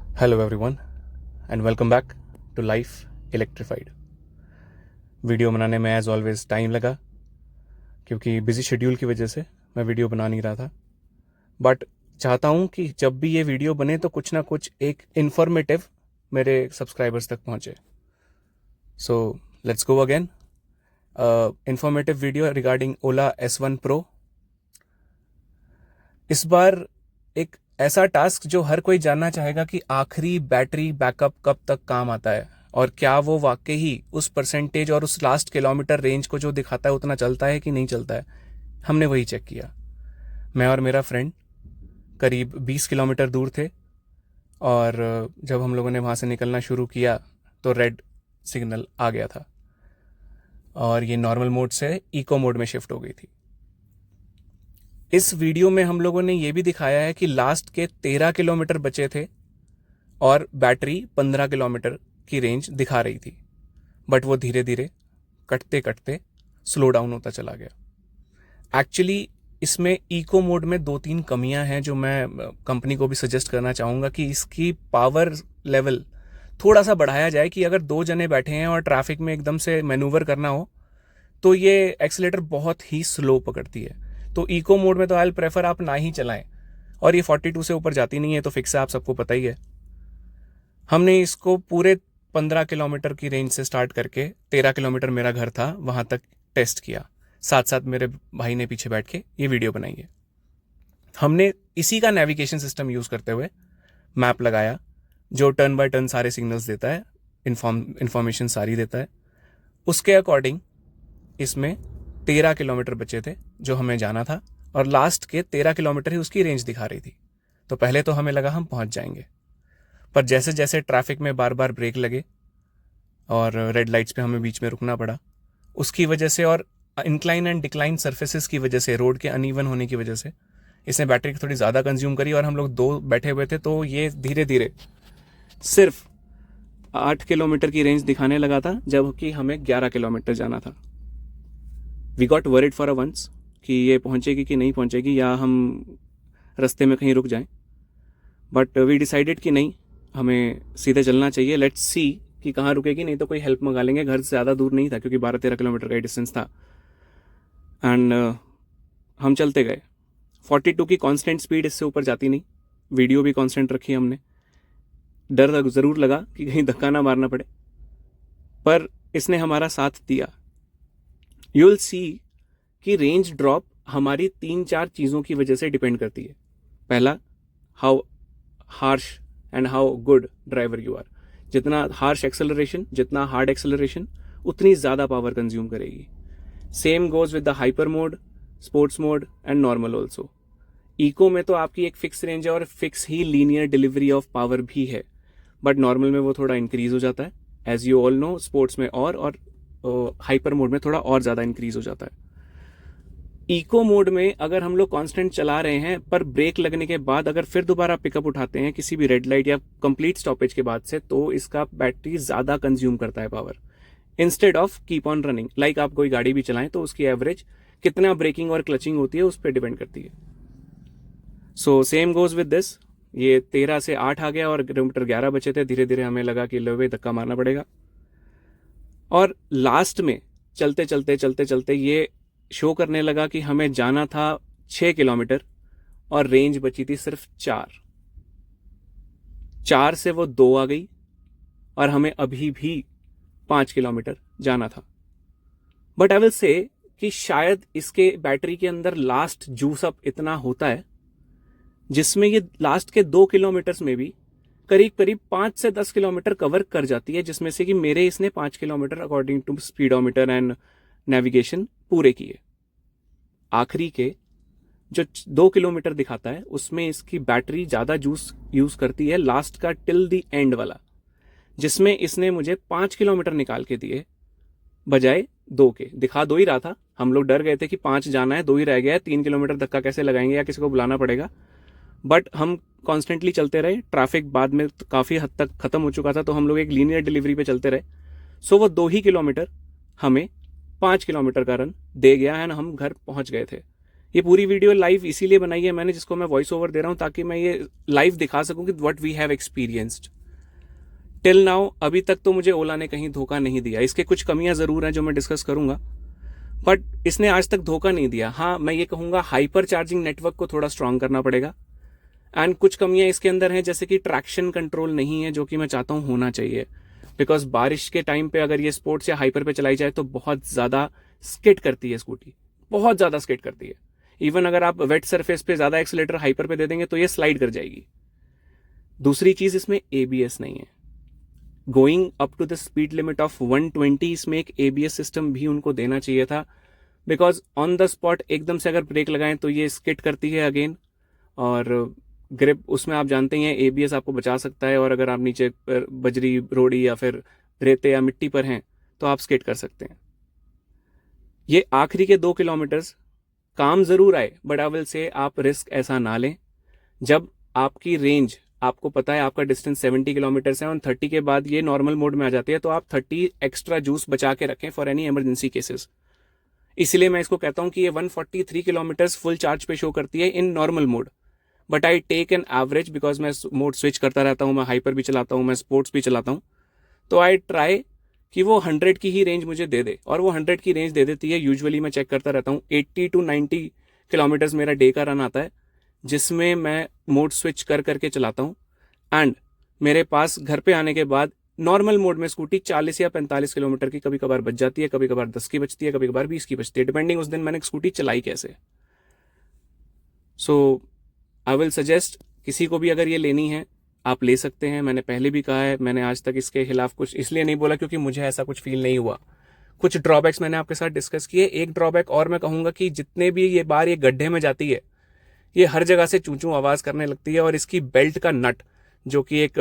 Hello everyone and welcome back to life electrified. Video बनाने में as always time लगा क्योंकि बिजी शेड्यूल की वजह से मैं वीडियो बना नहीं रहा था। बट चाहता हूँ कि जब भी ये वीडियो बने तो कुछ ना कुछ एक इन्फॉर्मेटिव मेरे सब्सक्राइबर्स तक पहुँचे। So let's go again. Informative video regarding Ola S1 Pro। इस बार एक ऐसा टास्क जो हर कोई जानना चाहेगा कि आखिरी बैटरी बैकअप कब तक काम आता है और क्या वो वाकई ही उस परसेंटेज और उस लास्ट किलोमीटर रेंज को जो दिखाता है उतना चलता है कि नहीं चलता है। हमने वही चेक किया। मैं और मेरा फ्रेंड करीब 20 किलोमीटर दूर थे और जब हम लोगों ने वहाँ से निकलना शुरू किया तो रेड सिग्नल आ गया था और ये नॉर्मल मोड से इको मोड में शिफ्ट हो गई थी। इस वीडियो में हम लोगों ने ये भी दिखाया है कि लास्ट के 13 किलोमीटर बचे थे और बैटरी 15 किलोमीटर की रेंज दिखा रही थी, बट वो धीरे धीरे कटते कटते स्लो डाउन होता चला गया। एक्चुअली इसमें इको मोड में 2-3 कमियां हैं जो मैं कंपनी को भी सजेस्ट करना चाहूँगा कि इसकी पावर लेवल थोड़ा सा बढ़ाया जाए कि अगर 2 जने बैठे हैं और ट्रैफिक में एकदम से मैनूवर करना हो तो ये एक्सीलेटर बहुत ही स्लो पकड़ती है। तो इको मोड में तो आई प्रेफर आप ना ही चलाएं, और ये 42 से ऊपर जाती नहीं है तो फिक्स है, आप सबको पता ही है। हमने इसको पूरे 15 किलोमीटर की रेंज से स्टार्ट करके 13 किलोमीटर मेरा घर था वहां तक टेस्ट किया। साथ साथ मेरे भाई ने पीछे बैठ के ये वीडियो बनाई है। हमने इसी का नेविगेशन सिस्टम यूज करते हुए मैप लगाया जो टर्न बाय टर्न सारे सिग्नल्स देता है, इंफॉर्मेशन सारी देता है। उसके अकॉर्डिंग इसमें 13 किलोमीटर बचे थे जो हमें जाना था और लास्ट के 13 किलोमीटर ही उसकी रेंज दिखा रही थी। तो पहले तो हमें लगा हम पहुंच जाएंगे, पर जैसे जैसे ट्रैफिक में बार बार ब्रेक लगे और रेड लाइट्स पे हमें बीच में रुकना पड़ा, उसकी वजह से और इंक्लाइन एंड डिक्लाइन सर्फेसिस की वजह से, रोड के अनइवन होने की वजह से इसने बैटरी थोड़ी ज़्यादा कंज्यूम करी और हम लोग 2 बैठे हुए थे तो ये धीरे धीरे सिर्फ 8 किलोमीटर की रेंज दिखाने लगा था जबकि हमें 11 किलोमीटर जाना था। We got worried for a once कि ये पहुंचेगी कि नहीं पहुंचेगी या हम रास्ते में कहीं रुक जाएं, बट वी डिसाइडेड कि नहीं, हमें सीधे चलना चाहिए। लेट्स सी कि कहाँ रुकेगी, नहीं तो कोई हेल्प मंगा लेंगे। घर से ज़्यादा दूर नहीं था क्योंकि 12-13 किलोमीटर का डिस्टेंस था। एंड हम चलते गए। 42 की कांस्टेंट स्पीड, इससे ऊपर जाती नहीं। वीडियो भी कांस्टेंट रखी हमने। डर ज़रूर लगा कि कहीं धक्का ना मारना पड़े, पर इसने हमारा साथ दिया। यू विल सी कि रेंज ड्रॉप हमारी 3-4 चीज़ों की वजह से डिपेंड करती है। पहला, how harsh and how good driver you are. जितना हार्श एक्सेलरेशन, जितना हार्ड एक्सेलरेशन, उतनी ज़्यादा पावर कंज्यूम करेगी। Same goes with the hyper mode, sports mode and normal also. Eco में तो आपकी एक फिक्स रेंज है और फिक्स ही लीनियर डिलीवरी ऑफ पावर भी है, बट नॉर्मल में वो थोड़ा इंक्रीज हो जाता है, as you all know. Sports में और हाइपर मोड में थोड़ा और ज़्यादा इंक्रीज हो जाता है। इको मोड में अगर हम लोग कांस्टेंट चला रहे हैं पर ब्रेक लगने के बाद अगर फिर दोबारा पिकअप उठाते हैं किसी भी रेड लाइट या कंप्लीट स्टॉपेज के बाद से, तो इसका बैटरी ज़्यादा कंज्यूम करता है power, instead of keep on running. Like आप कोई गाड़ी भी चलाएं तो उसकी एवरेज कितना ब्रेकिंग और क्लचिंग होती है उस पर डिपेंड करती है। So same goes with this. ये 13 से 8 आ गया और किलोमीटर 11 बचे थे। धीरे धीरे हमें लगा कि लो धक्का मारना पड़ेगा, और लास्ट में चलते चलते चलते चलते ये शो करने लगा कि हमें जाना था 6 किलोमीटर और रेंज बची थी सिर्फ 4 से वो 2 आ गई और हमें अभी भी 5 किलोमीटर जाना था। बट आई विल से कि शायद इसके बैटरी के अंदर लास्ट जूस अप इतना होता है जिसमें ये लास्ट के 2 किलोमीटर्स में भी करीब करीब 5 से 10 किलोमीटर कवर कर जाती है, जिसमें से कि मेरे इसने 5 kilometre according to speedometer and navigation पूरे किए। आखिरी के जो 2 किलोमीटर दिखाता है उसमें इसकी बैटरी ज़्यादा जूस यूज़ करती है, लास्ट का टिल द एंड वाला, जिसमें इसने मुझे 5 किलोमीटर निकाल के दिए बजाय 2 के। दिखा 2 ही रहा था, हम लोग डर गए थे कि 5 जाना है, 2 ही रह गया है, 3 किलोमीटर धक्का कैसे लगाएंगे या किसी को बुलाना पड़ेगा। बट हम कॉन्स्टेंटली चलते रहे। ट्रैफिक बाद में काफ़ी हद तक ख़त्म हो चुका था तो हम लोग एक लीनियर डिलीवरी पे चलते रहे। सो वो 2 ही किलोमीटर हमें 5 किलोमीटर का रन दे गया है, हम घर पहुंच गए थे। ये पूरी वीडियो लाइव इसीलिए बनाई है मैंने, जिसको मैं वॉइस ओवर दे रहा हूँ, ताकि मैं ये लाइव दिखा सकूं कि what we have experienced till now. अभी तक तो मुझे ओला ने कहीं धोखा नहीं दिया। इसके कुछ कमियां जरूर हैं जो मैं डिस्कस करूंगा, बट इसने आज तक धोखा नहीं दिया। हाँ, मैं ये कहूंगा हाइपर चार्जिंग नेटवर्क को थोड़ा स्ट्रांग करना पड़ेगा, एंड कुछ कमियां इसके अंदर हैं, जैसे कि ट्रैक्शन कंट्रोल नहीं है, जो कि मैं चाहता हूं होना चाहिए। बिकॉज बारिश के टाइम पे अगर ये स्पोर्ट्स या हाइपर पे चलाई जाए तो बहुत ज्यादा स्किड करती है स्कूटी, बहुत ज्यादा स्किड करती है। इवन अगर आप वेट सरफेस पे ज्यादा एक्सीलेटर हाइपर पे दे देंगे तो ये स्लाइड कर जाएगी। दूसरी चीज, इसमें एबीएस नहीं है। Going up to the speed limit of 120, इसमें एक एबीएस सिस्टम भी उनको देना चाहिए था, बिकॉज ऑन द स्पॉट एकदम से अगर ब्रेक लगाएं तो ये स्किड करती है अगेन, और ग्रिप उसमें आप जानते ही हैं एबीएस आपको बचा सकता है, और अगर आप नीचे बजरी रोड़ी या फिर रेते या मिट्टी पर हैं तो आप स्किड कर सकते हैं। ये आखिरी के 2 किलोमीटर काम जरूर आए, बट आई विल से आप रिस्क ऐसा ना लें। जब आपकी रेंज, आपको पता है आपका डिस्टेंस 70 किलोमीटर है, और 30 के बाद ये नॉर्मल मोड में आ जाती है, तो आप 30 एक्स्ट्रा जूस बचा के रखें फॉर एनी इमरजेंसी केसेस। इसलिए मैं इसको कहता हूं कि ये 143 किलोमीटर फुल चार्ज पे शो करती है in normal mode, but I take an average, because मैं मोड स्विच करता रहता हूँ, मैं हाइपर भी चलाता हूँ, मैं स्पोर्ट्स भी चलाता हूँ, तो आई ट्राई कि वो 100 की ही रेंज मुझे दे दे, और वो 100 की रेंज दे देती है। यूजुअली मैं चेक करता रहता हूँ, 80 to 90 किलोमीटर्स मेरा डे का रन आता है, जिसमें मैं मोड स्विच कर करके चलाता हूँ, एंड मेरे पास घर पे आने के बाद नॉर्मल मोड में स्कूटी 40 या 45 किलोमीटर की कभी कभार बच जाती है, कभी कभार 10 की बचती है, कभी कभार 20 की बचती है, डिपेंडिंग उस दिन मैंने स्कूटी चलाई कैसे। सो आई विल सजेस्ट, किसी को भी अगर ये लेनी है आप ले सकते हैं। मैंने पहले भी कहा है, मैंने आज तक इसके खिलाफ कुछ इसलिए नहीं बोला क्योंकि मुझे ऐसा कुछ फील नहीं हुआ। कुछ ड्रॉबैक्स मैंने आपके साथ डिस्कस किए। एक ड्रॉबैक और मैं कहूंगा कि जितने भी ये बार ये गड्ढे में जाती है, ये हर जगह से चूं चूं आवाज करने लगती है, और इसकी बेल्ट का नट, जो कि एक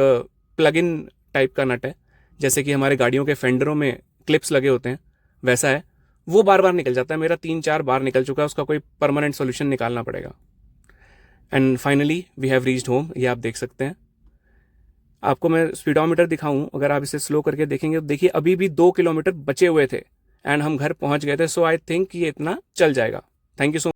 प्लग इन टाइप का नट है, जैसे कि हमारे गाड़ियों के फेंडरों में क्लिप्स लगे होते हैं वैसा है, वो बार बार निकल जाता है। मेरा 3-4 बार निकल चुका है, उसका कोई परमानेंट सोल्यूशन निकालना पड़ेगा। And finally we have reached home, ये आप देख सकते हैं। आपको मैं स्पीडोमीटर दिखाऊं, अगर आप इसे स्लो करके देखेंगे तो देखिए अभी भी 2 किलोमीटर बचे हुए थे, एंड हम घर पहुंच गए थे। सो आई थिंक ये इतना चल जाएगा। Thank you so